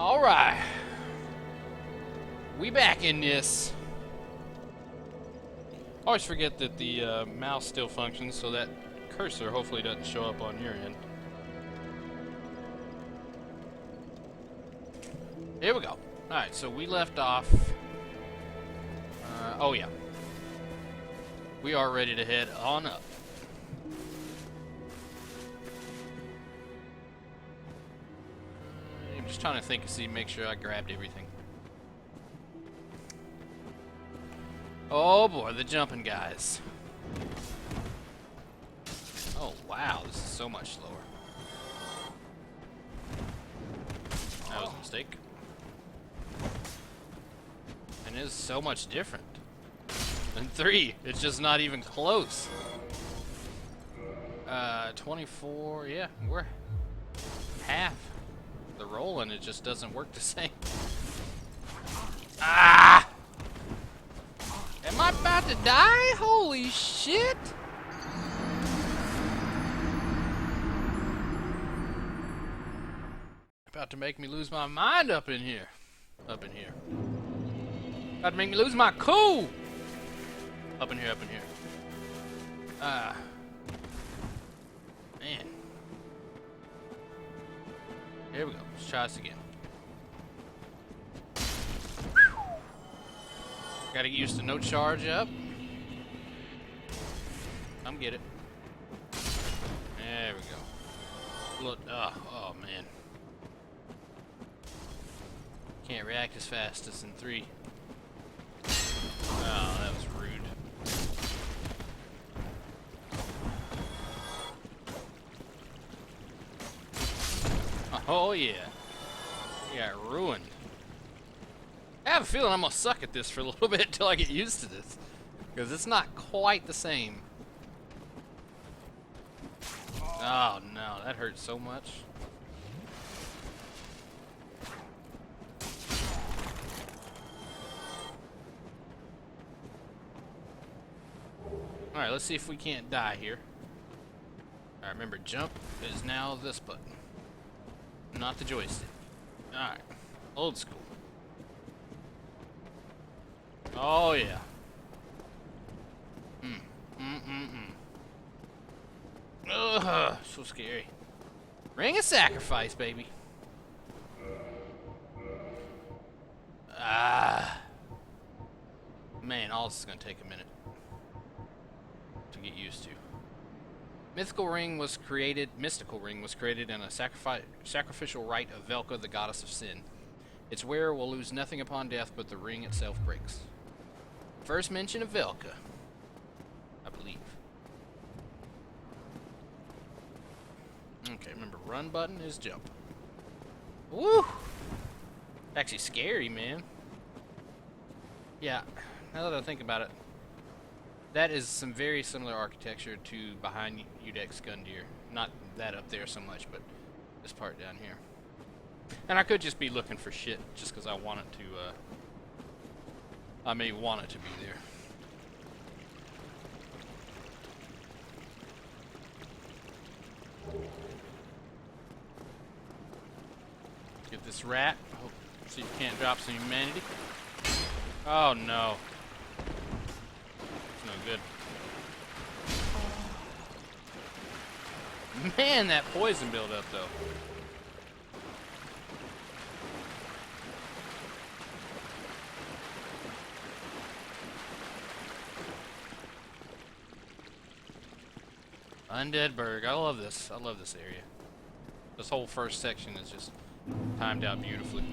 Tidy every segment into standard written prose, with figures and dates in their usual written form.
Alright. We back in this. Always forget that the mouse still functions, so that cursor hopefully doesn't show up on your end. Here we go. Alright, so we left off. Oh yeah. We are ready to head on up. I'm just trying to think to see, make sure I grabbed everything. Oh boy, the jumping guys. Oh wow, this is so much slower. That was a mistake. And it is so much different. And 3, it's just not even close. 24, yeah, we're half the roll and it just doesn't work the same. Ah! Am I about to die? Holy shit! About to make me lose my mind up in here. Up in here. About to make me lose my cool! Up in here, up in here. Ah. Man. Here we go. Let's try this again. Gotta get used to no charge up. Come get it. There we go. Look, oh man. Can't react as fast as in 3. Oh, that was rude. Oh yeah. You got ruined. I have a feeling I'm gonna suck at this for a little bit until I get used to this. Because it's not quite the same. Oh no, that hurt so much. Alright, let's see if we can't die here. Alright, remember, jump is now this button. Not the joystick. Alright. Old school. Oh, yeah. Ugh, so scary. Ring of sacrifice, baby. Ah. Man, all this is gonna take a minute to get used to. Mystical ring was created in a sacrificial rite of Velka, the goddess of sin. Its wearer will lose nothing upon death, but the ring itself breaks. First mention of Velka, I believe. Okay, remember, run button is jump. Woo! Actually scary, man. Yeah, now that I think about it, that is some very similar architecture to behind Udex Gundyr. Not that up there so much, but this part down here. And I could just be looking for shit just because I want it to, I may want it to be there. Get this rat. Hope, see if you can't drop some humanity. Oh no. It's no good. Man, that poison buildup though. Undead Burg. I love this. I love this area. This whole first section is just timed out beautifully.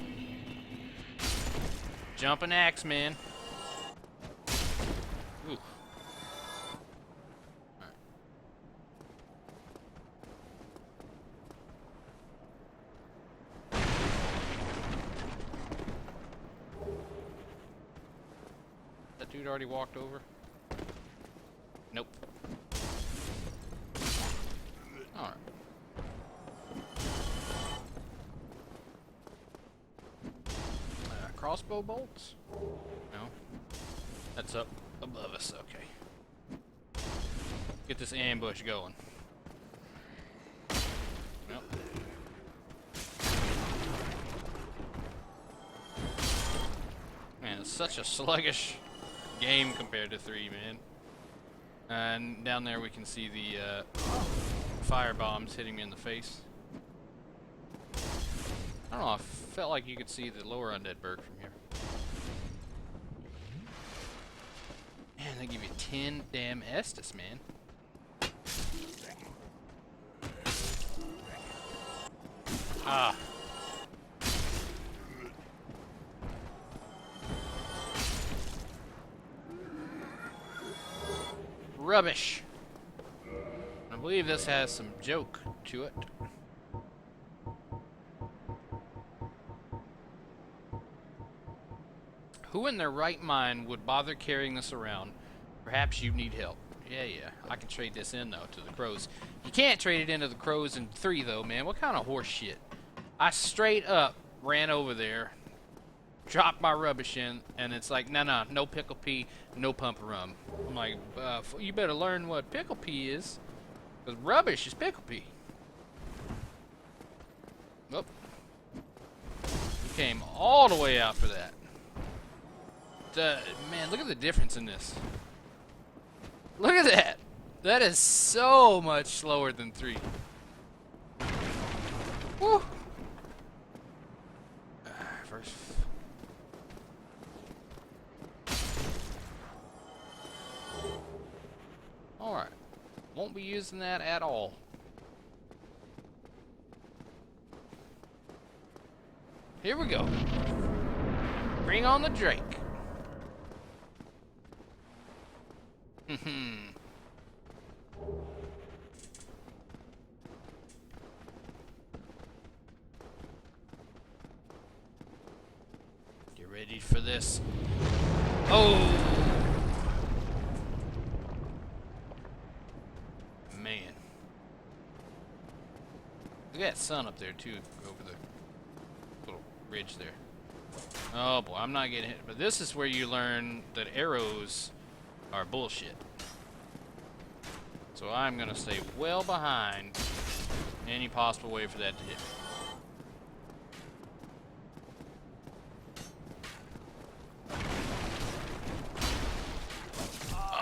Jumping axe, man. Ooh. Alright. That dude already walked over? Nope. Alright. Crossbow bolts? No. That's up above us, okay. Get this ambush going. Nope. such a sluggish game compared to 3, man. And down there we can see the fire bombs hitting me in the face. I don't know, I felt like you could see the lower Undead Burg from here. Man, they give you 10 damn Estus, man. Ah. Rubbish. I believe this has some joke to it. Who in their right mind would bother carrying this around? Perhaps you need help. Yeah. I can trade this in, though, to the crows. You can't trade it into the crows in 3, though, man. What kind of horse shit? I straight up ran over there, dropped my rubbish in, and it's like, no pickle pea, no pump of rum. I'm like, you better learn what pickle pea is, because rubbish is pickle pea. Nope. You came all the way out for that. Man, look at the difference in this. Look at that. That is so much slower than 3. Woo. First. Alright. Won't be using that at all. Here we go. Bring on the Drake. Get ready for this. Oh! Man. Look at that sun up there, too, over the little ridge there. Oh, boy, I'm not getting hit. But this is where you learn that arrows are bullshit. So I'm gonna stay well behind any possible way for that to hit me.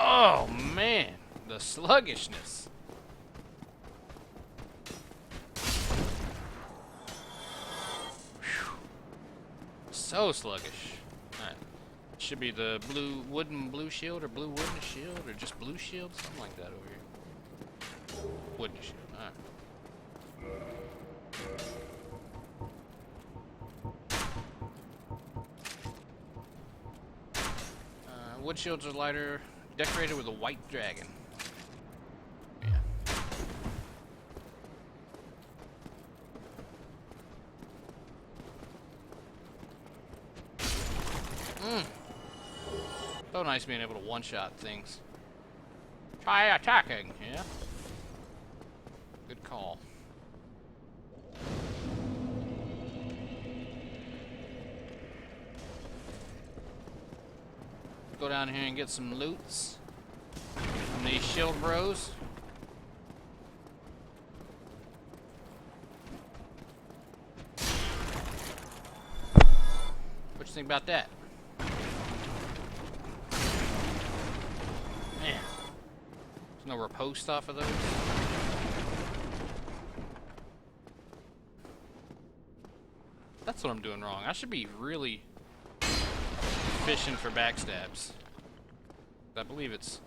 Oh man, the sluggishness. Whew. So sluggish. Alright. Should be the wooden blue shield, or blue wooden shield, or just blue shield, something like that over here. Wooden shield, alright. Wood shields are lighter, decorated with a white dragon. Yeah. So nice being able to one-shot things. Try attacking, yeah? Good call. Go down here and get some loots from these shield bros. What you think about that? Man, there's no riposte off of those. That's what I'm doing wrong. I should be really fishing for backstabs. I believe it's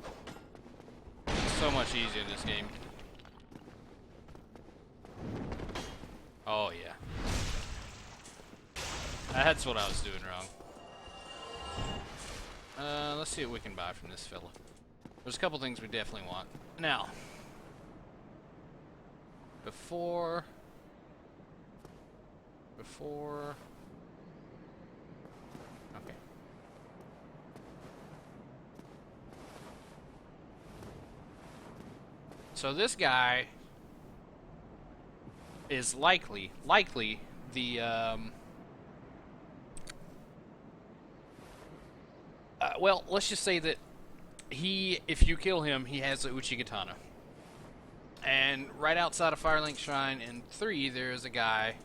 so much easier in this game. Oh yeah. That's what I was doing wrong. Let's see what we can buy from this fella. There's a couple things we definitely want. Now, before... Okay. So this guy is likely the, well, let's just say that if you kill him, he has the Uchigatana. And right outside of Firelink Shrine in 3, there is a guy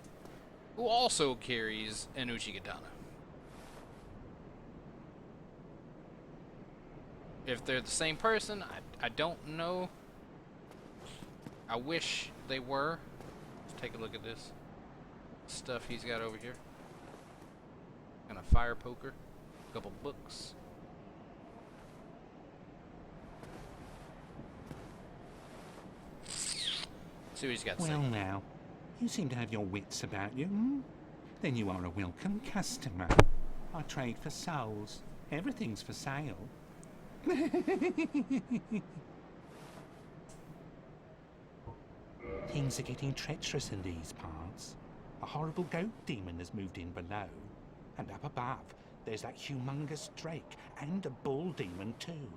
who also carries an Uchigatana. If they're the same person, I don't know. I wish they were. Let's take a look at this stuff he's got over here. Kind of fire poker. A couple books. See what he's got to say. Well now, you seem to have your wits about you, hmm? Then you are a welcome customer. I trade for souls. Everything's for sale. Things are getting treacherous in these parts. A horrible goat demon has moved in below. And up above, there's that humongous drake and a bull demon too.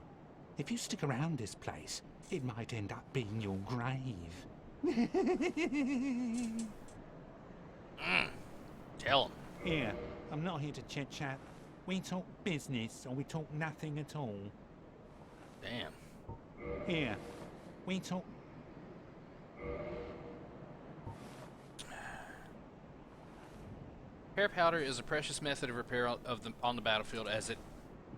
If you stick around this place, it might end up being your grave. Tell him. Here, I'm not here to chit-chat. We talk business or we talk nothing at all. Damn. Here, we talk... Repair powder is a precious method of repair on the battlefield as it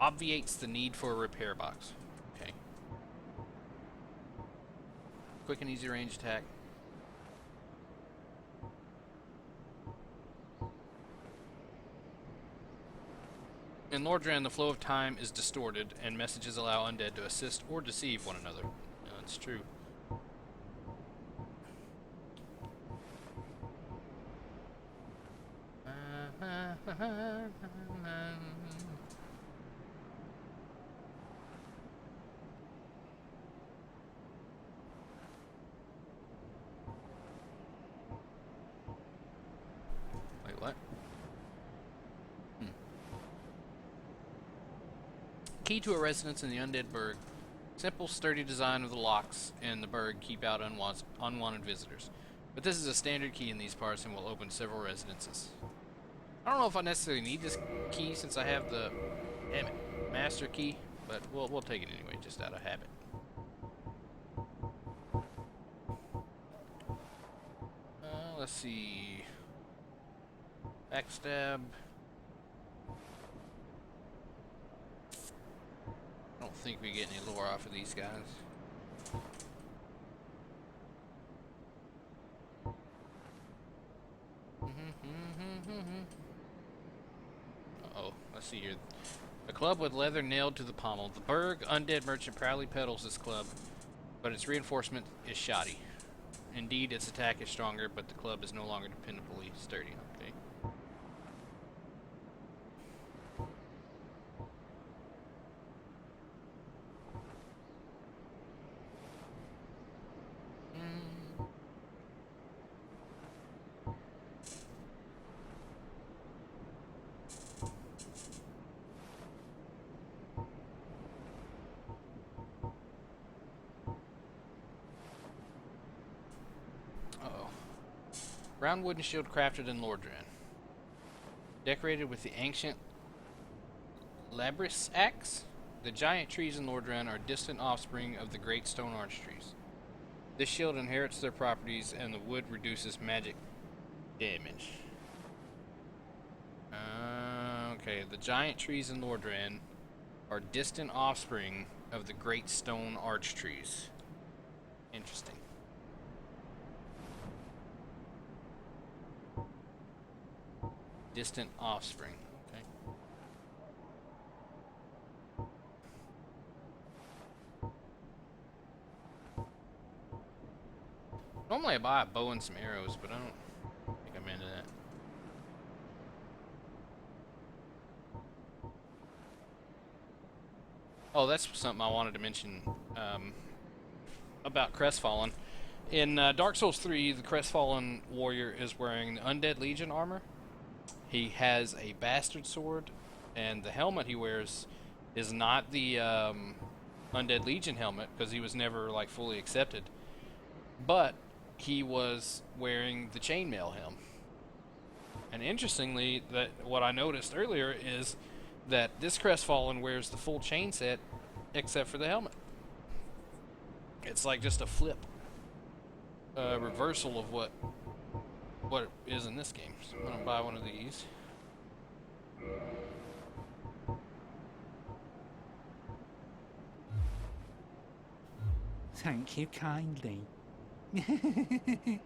obviates the need for a repair box. Okay. Quick and easy range attack. In Lordran, the flow of time is distorted, and messages allow undead to assist or deceive one another. Yeah, that's true. Wait, what? Key to a residence in the Undead Burg. Simple, sturdy design of the locks in the Burg keep out unwanted visitors. But this is a standard key in these parts and will open several residences. I don't know if I necessarily need this key since I have the master key, but we'll take it anyway, just out of habit. Let's see. Backstab. I don't think we get any lore off of these guys. Uh-oh, let's see here. A club with leather nailed to the pommel. The Burg Undead merchant proudly peddles this club, but its reinforcement is shoddy. Indeed, its attack is stronger, but the club is no longer dependably sturdy. Okay. Round wooden shield crafted in Lordran. Decorated with the ancient Labris axe. The giant trees in Lordran are distant offspring of the great stone arch trees. This shield inherits their properties and the wood reduces magic damage. Okay, the giant trees in Lordran are distant offspring of the great stone arch trees. Interesting. Distant offspring. Okay. Normally I buy a bow and some arrows, but I don't think I'm into that. Oh, that's something I wanted to mention about Crestfallen. In Dark Souls 3, the Crestfallen warrior is wearing the Undead Legion armor. He has a bastard sword, and the helmet he wears is not the Undead Legion helmet, because he was never like fully accepted. But he was wearing the chainmail helm. And interestingly, that what I noticed earlier is that this Crestfallen wears the full chain set, except for the helmet. It's like just a flip, reversal of what it is in this game. So I'm gonna buy one of these. Thank you kindly. Don't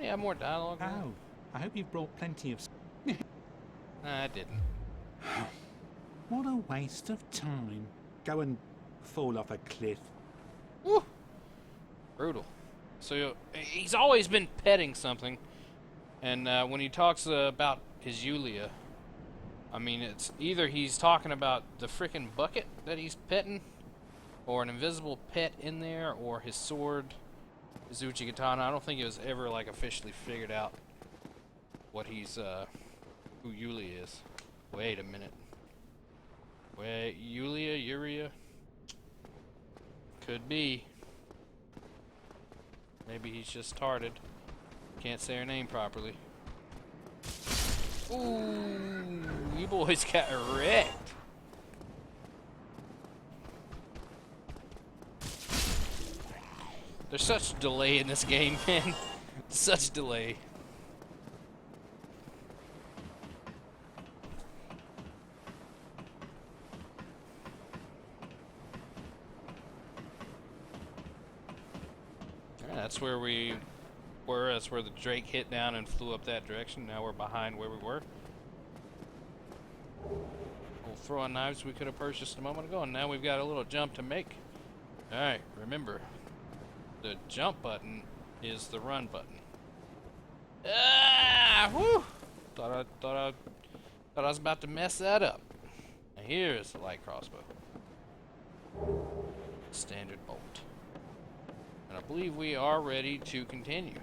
you have more dialogue? Oh, I hope you've brought plenty of... Nah, I didn't. What a waste of time. Go and fall off a cliff. Woo! Brutal. So he's always been petting something, and when he talks about his Yulia, I mean, it's either he's talking about the frickin' bucket that he's petting, or an invisible pet in there, or his sword, Izuchi Katana. I don't think it was ever like officially figured out what he's who Yulia is. Wait a minute. Wait, Yuria? Could be. Maybe he's just tarded. Can't say her name properly. Ooh, you boys got wrecked. There's such delay in this game, man. Such delay. Yeah, that's where we were. That's where the Drake hit down and flew up that direction. Now we're behind where we were. We'll throw on knives we could have purchased a moment ago, and now we've got a little jump to make. Alright, remember, the jump button is the run button. Ah! Whew! Thought I was about to mess that up. Now here's the light crossbow. Standard bolt. And I believe we are ready to continue.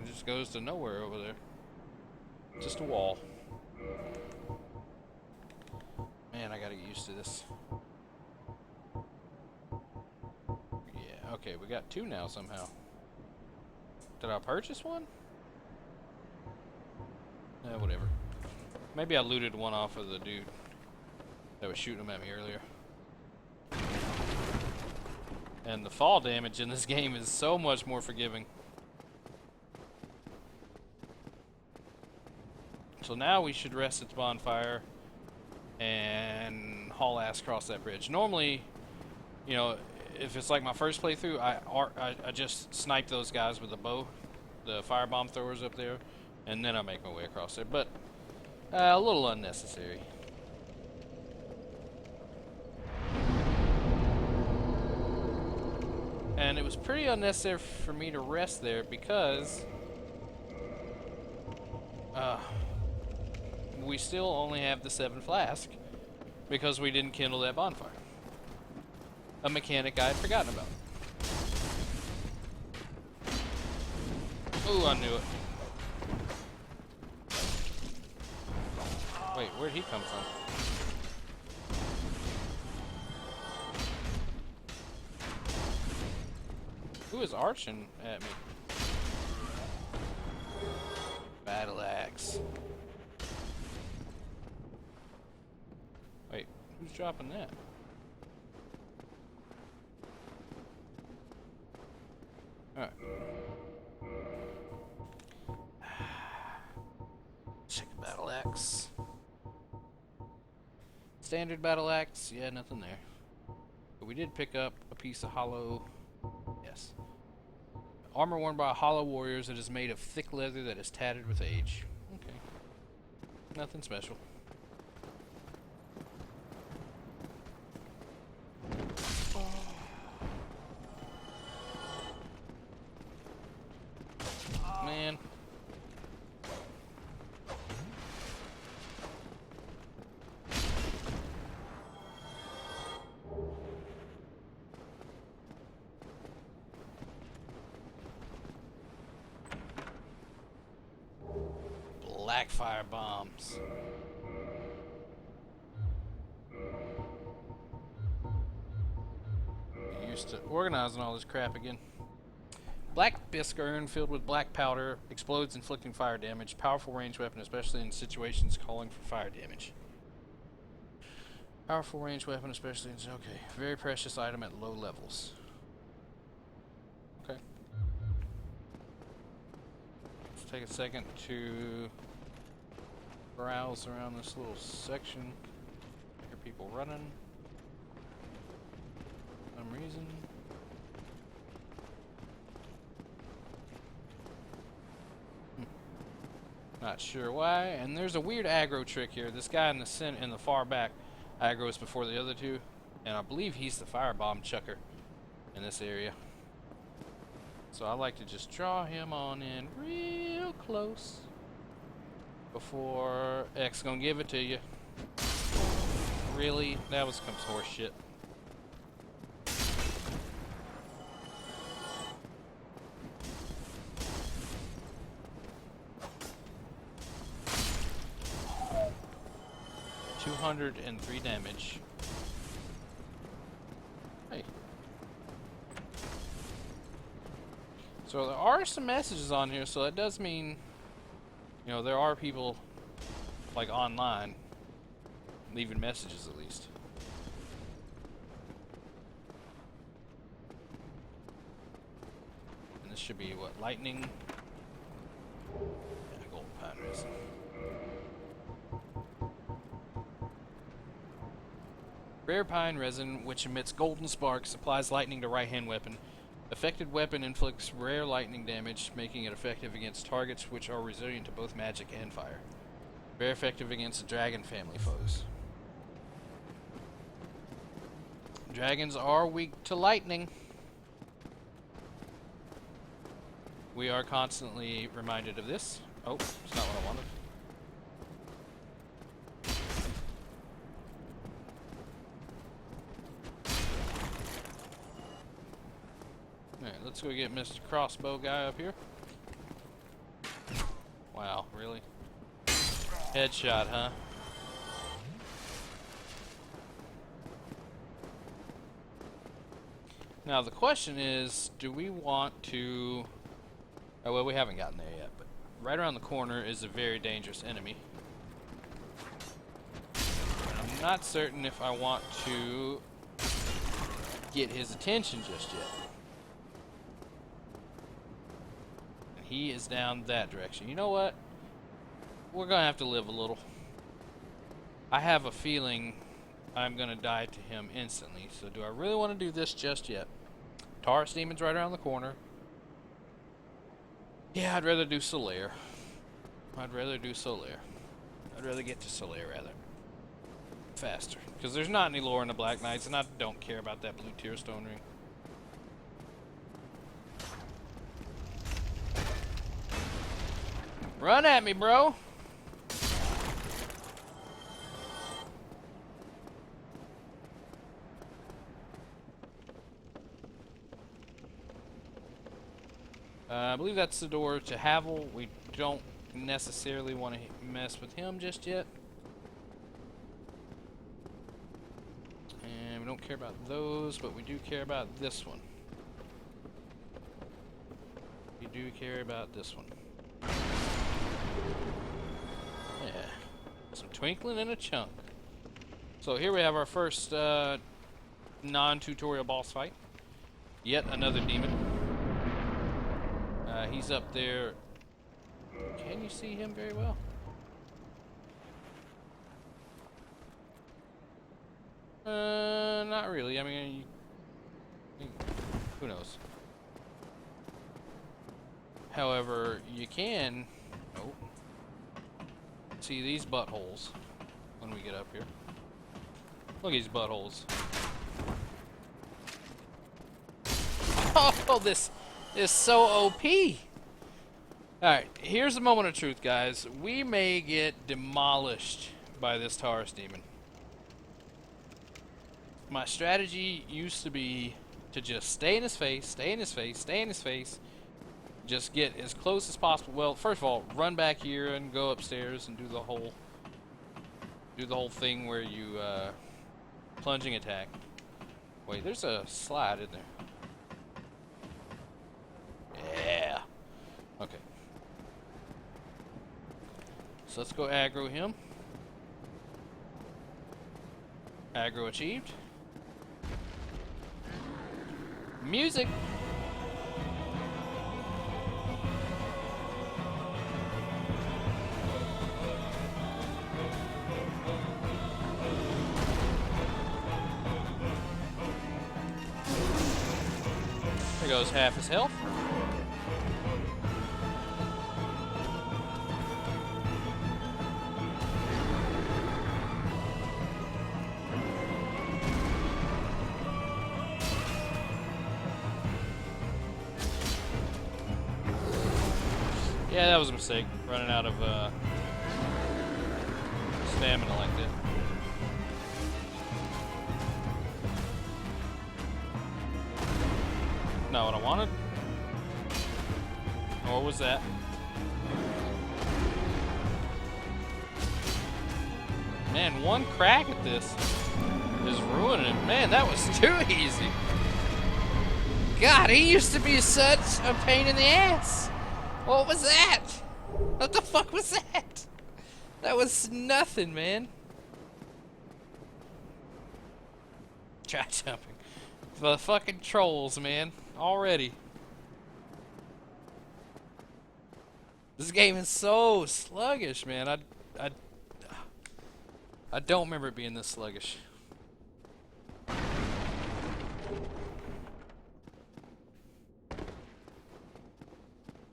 It just goes to nowhere over there. Just a wall. Man, I gotta get used to this. Yeah, okay, we got two now somehow. Did I purchase one? Whatever. Maybe I looted one off of the dude that was shooting them at me earlier. And the fall damage in this game is so much more forgiving. So now we should rest at the bonfire and haul ass across that bridge. Normally, you know, if it's like my first playthrough, I just snipe those guys with a bow, the firebomb throwers up there, and then I make my way across there. But a little unnecessary. And it was pretty unnecessary for me to rest there because we still only have the 7 flask because we didn't kindle that bonfire. A mechanic I had forgotten about. Ooh, I knew it. Wait, where'd he come from? Who is arching at me? Battle axe. Wait, who's dropping that? Alright. Check battle axe. Standard battle axe, yeah, nothing there. But we did pick up a piece of hollow. Yes. Armor worn by hollow warriors that is made of thick leather that is tattered with age. Okay. Nothing special. Man. Black fire bombs. Used to organizing all this crap again. Black bisque urn filled with black powder explodes, inflicting fire damage. Powerful ranged weapon, especially in situations calling for fire damage. Powerful ranged weapon, especially in... Okay. Very precious item at low levels. Okay. take a second to browse around this little section. Hear people running. For some reason. Not sure why. And there's a weird aggro trick here. This guy in the far back aggroes before the other two, and I believe he's the firebomb chucker in this area. So I like to just draw him on in real close before X gonna give it to you. Really? That was some horse shit. $203 damage. Hey. So there are some messages on here, so that does mean, you know, there are people like online leaving messages at least. And this should be what, lightning? Yeah, gold pine resin. Rare pine resin, which emits golden sparks, applies lightning to right-hand weapon. Affected weapon inflicts rare lightning damage, making it effective against targets which are resilient to both magic and fire. Very effective against dragon family foes. Dragons are weak to lightning. We are constantly reminded of this. Oh, it's not what I wanted. Alright, let's go get Mr. Crossbow guy up here. Wow, really? Headshot, huh? Now the question is, do we want to... Oh, well, we haven't gotten there yet, but right around the corner is a very dangerous enemy. I'm not certain if I want to get his attention just yet. And he is down that direction. You know what? We're gonna have to live a little. I have a feeling I'm gonna die to him instantly, so do I really want to do this just yet? Taurus demon's right around the corner. Yeah, I'd rather do Solaire. I'd rather get to Solaire rather. Faster. Because there's not any lore in the Black Knights, and I don't care about that blue tear stone ring. Run at me, bro! I believe that's the door to Havel. We don't necessarily want to mess with him just yet. And we don't care about those, but we do care about this one. We do care about this one. Yeah. Some twinkling and a chunk. So here we have our first non-tutorial boss fight. Yet another demon. He's up there. Can you see him very well? Not really. I mean, who knows? However, you can see these buttholes when we get up here. Look at these buttholes. Oh, this is so OP. Alright, here's the moment of truth, guys. We may get demolished by this Taurus demon. My strategy used to be to just stay in his face, stay in his face, stay in his face. Just get as close as possible. Well, first of all, run back here and go upstairs and do the whole thing where you plunging attack. Wait, there's a slide in there. Yeah. Okay. So let's go aggro him. Aggro achieved. Music. goes half his health. Yeah, that was a mistake, running out of stamina like that. Not what I wanted. Or was that? Man, one crack at this is ruining it. Man, that was too easy. God, he used to be such a pain in the ass. What was that? What the fuck was that? That was nothing, man. Try jumping. The fucking trolls, man. Already. This game is so sluggish, man. I don't remember it being this sluggish.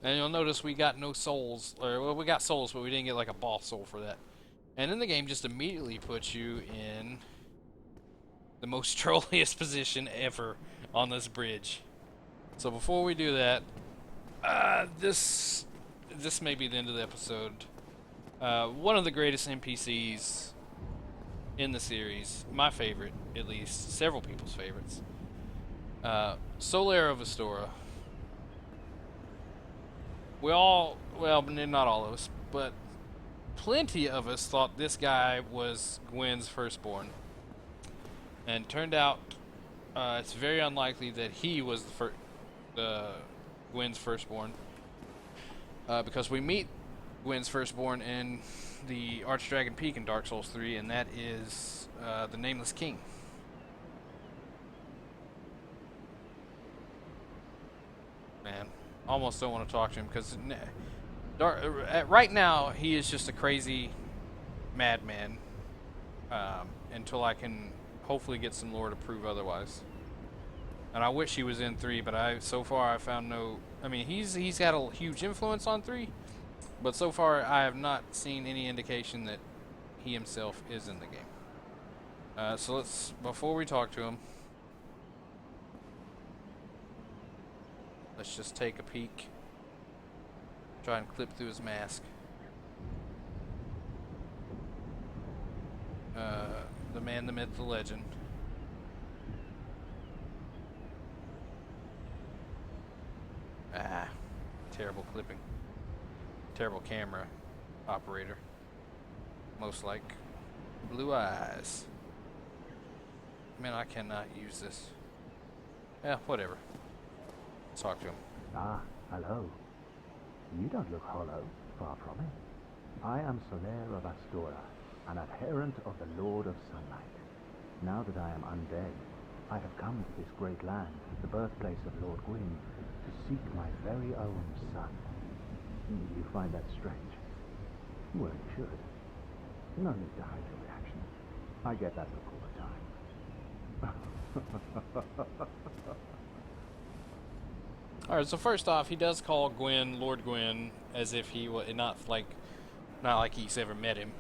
And you'll notice we got no souls, or well, we got souls, but we didn't get like a boss soul for that. And then the game just immediately puts you in the most trolliest position ever on this bridge. So before we do that, this may be the end of the episode. One of the greatest NPCs in the series, my favorite at least, several people's favorites. Solaire of Astora. We all, well, not all of us, but plenty of us thought this guy was Gwen's firstborn. And turned out it's very unlikely that he was Gwen's firstborn. Because we meet Gwen's firstborn in the Archdragon Peak in Dark Souls 3, and that is the Nameless King. Man, almost don't want to talk to him because right now he is just a crazy madman. Until I can hopefully get some lore to prove otherwise. And I wish he was in 3, but so far I found no. I mean, he's got a huge influence on 3, but so far I have not seen any indication that he himself is in the game. So before we talk to him, let's just take a peek. Try and clip through his mask. The man, the myth, the legend. Terrible clipping. Terrible camera operator. Most like blue eyes. Man, I cannot use this. Yeah, whatever. Let's talk to him. Ah, hello. You don't look hollow, far from it. I am Solaire of Astora, an adherent of the Lord of Sunlight. Now that I am undead, I have come to this great land, the birthplace of Lord Gwyn, to seek my very own son. You find that strange? Well, you should. No need to hide your reaction. I get that look all the time. Alright, so first off, he does call Gwyn Lord Gwyn as if he was not like he's ever met him.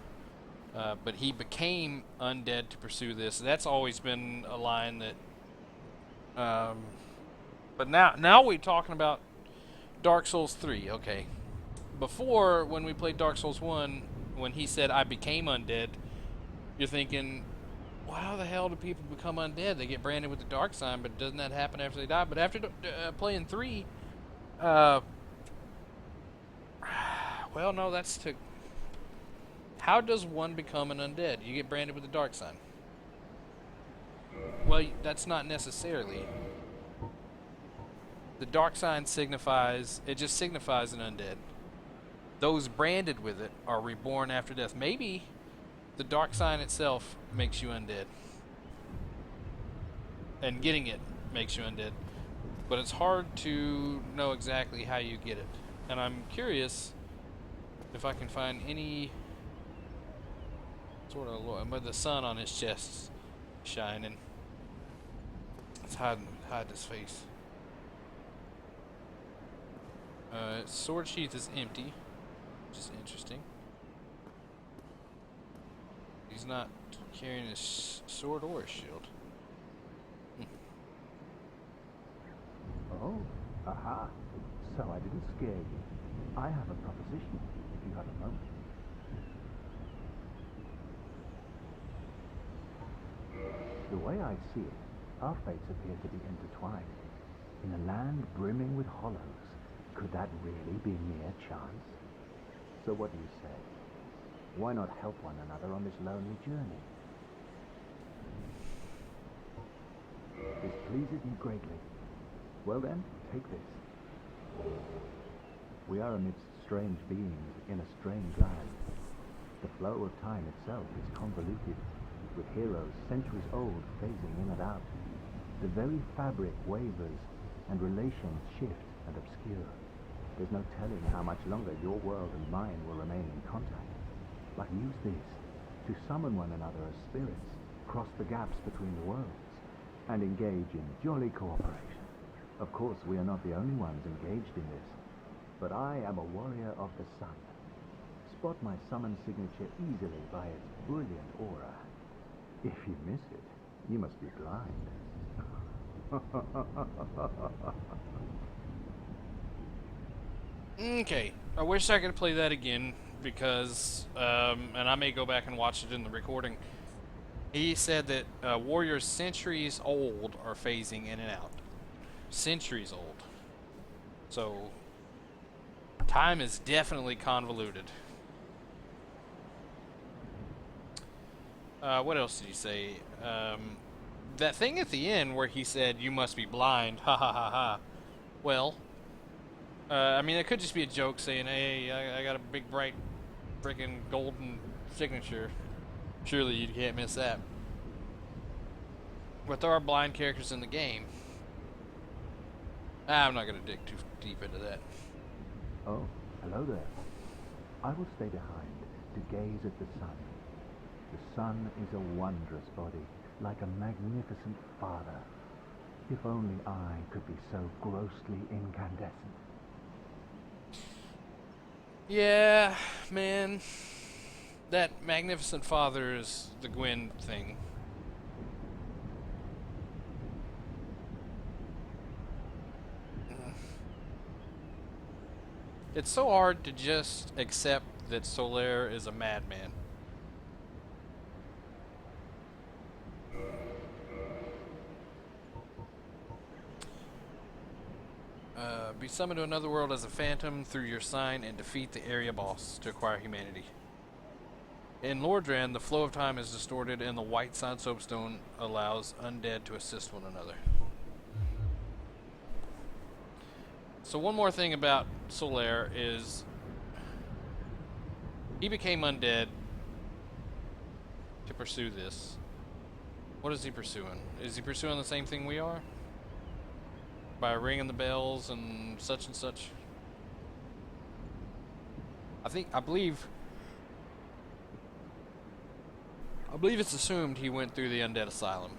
But he became undead to pursue this. That's always been a line that. But now we're talking about Dark Souls 3. Okay. Before, when we played Dark Souls 1, when he said I became undead, you're thinking, well, how the hell do people become undead? They get branded with the dark sign, but doesn't that happen after they die? But after playing 3, well, no, that's to. How does one become an undead? You get branded with the dark sign. Well, that's not necessarily. The dark sign signifies an undead. Those branded with it are reborn after death. Maybe the dark sign itself makes you undead. And getting it makes you undead. But it's hard to know exactly how you get it. And I'm curious if I can find any sort of but the sun on his chest shining. Let's hide his face. Sword sheath is empty, which is interesting. He's not carrying his sword or his shield. Oh, aha. So I didn't scare you. I have a proposition, if you have a moment. The way I see it, our fates appear to be intertwined. In a land brimming with hollows, could that really be mere chance? So what do you say? Why not help one another on this lonely journey? This pleases me greatly. Well then, take this. We are amidst strange beings in a strange land. The flow of time itself is convoluted, with heroes centuries old phasing in and out. The very fabric wavers, and relations shift and obscure. There's no telling how much longer your world and mine will remain in contact. But use this to summon one another as spirits, cross the gaps between the worlds, and engage in jolly cooperation. Of course, we are not the only ones engaged in this, but I am a warrior of the sun. Spot my summon signature easily by its brilliant aura. If you miss it, you must be blind. Okay, I wish I could play that again because, and I may go back and watch it in the recording. He said that warriors centuries old are phasing in and out. Centuries old. So, time is definitely convoluted. What else did he say? That thing at the end where he said, "You must be blind," ha ha ha ha. Well, I mean, it could just be a joke saying, "Hey, I got a big, bright, freaking golden signature. Surely you can't miss that." But there are blind characters in the game. I'm not going to dig too deep into that. Oh, hello there. I will stay behind to gaze at the sun. The sun is a wondrous body, like a magnificent father. If only I could be so grossly incandescent. Yeah, man. That magnificent father is the Gwen thing. It's so hard to just accept that Solaire is a madman. Be summoned to another world as a phantom through your sign and defeat the area boss to acquire humanity. In Lordran, the flow of time is distorted and the white side soapstone allows undead to assist one another. So one more thing about Solaire is he became undead to pursue this. What is he pursuing? Is he pursuing the same thing we are? By ringing the bells and such and such? I believe it's assumed he went through the undead asylum.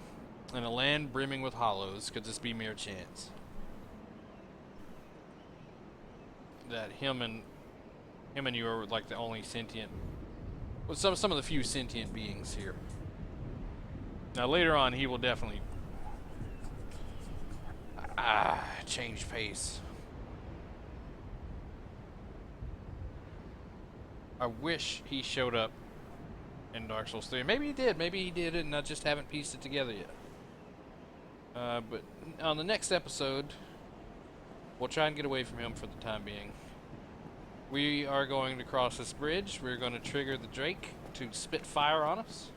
In a land brimming with hollows, could this be mere chance? That him and you are like the only sentient, well, some of the few sentient beings here. Now later on, he will definitely change pace. I wish he showed up in Dark Souls 3. Maybe he did. Maybe he did, and I just haven't pieced it together yet. But on the next episode, we'll try and get away from him for the time being. We are going to cross this bridge. We're going to trigger the Drake to spit fire on us.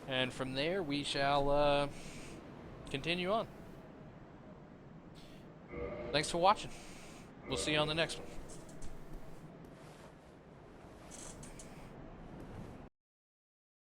And from there, we shall continue on. Thanks for watching. We'll see you on the next one.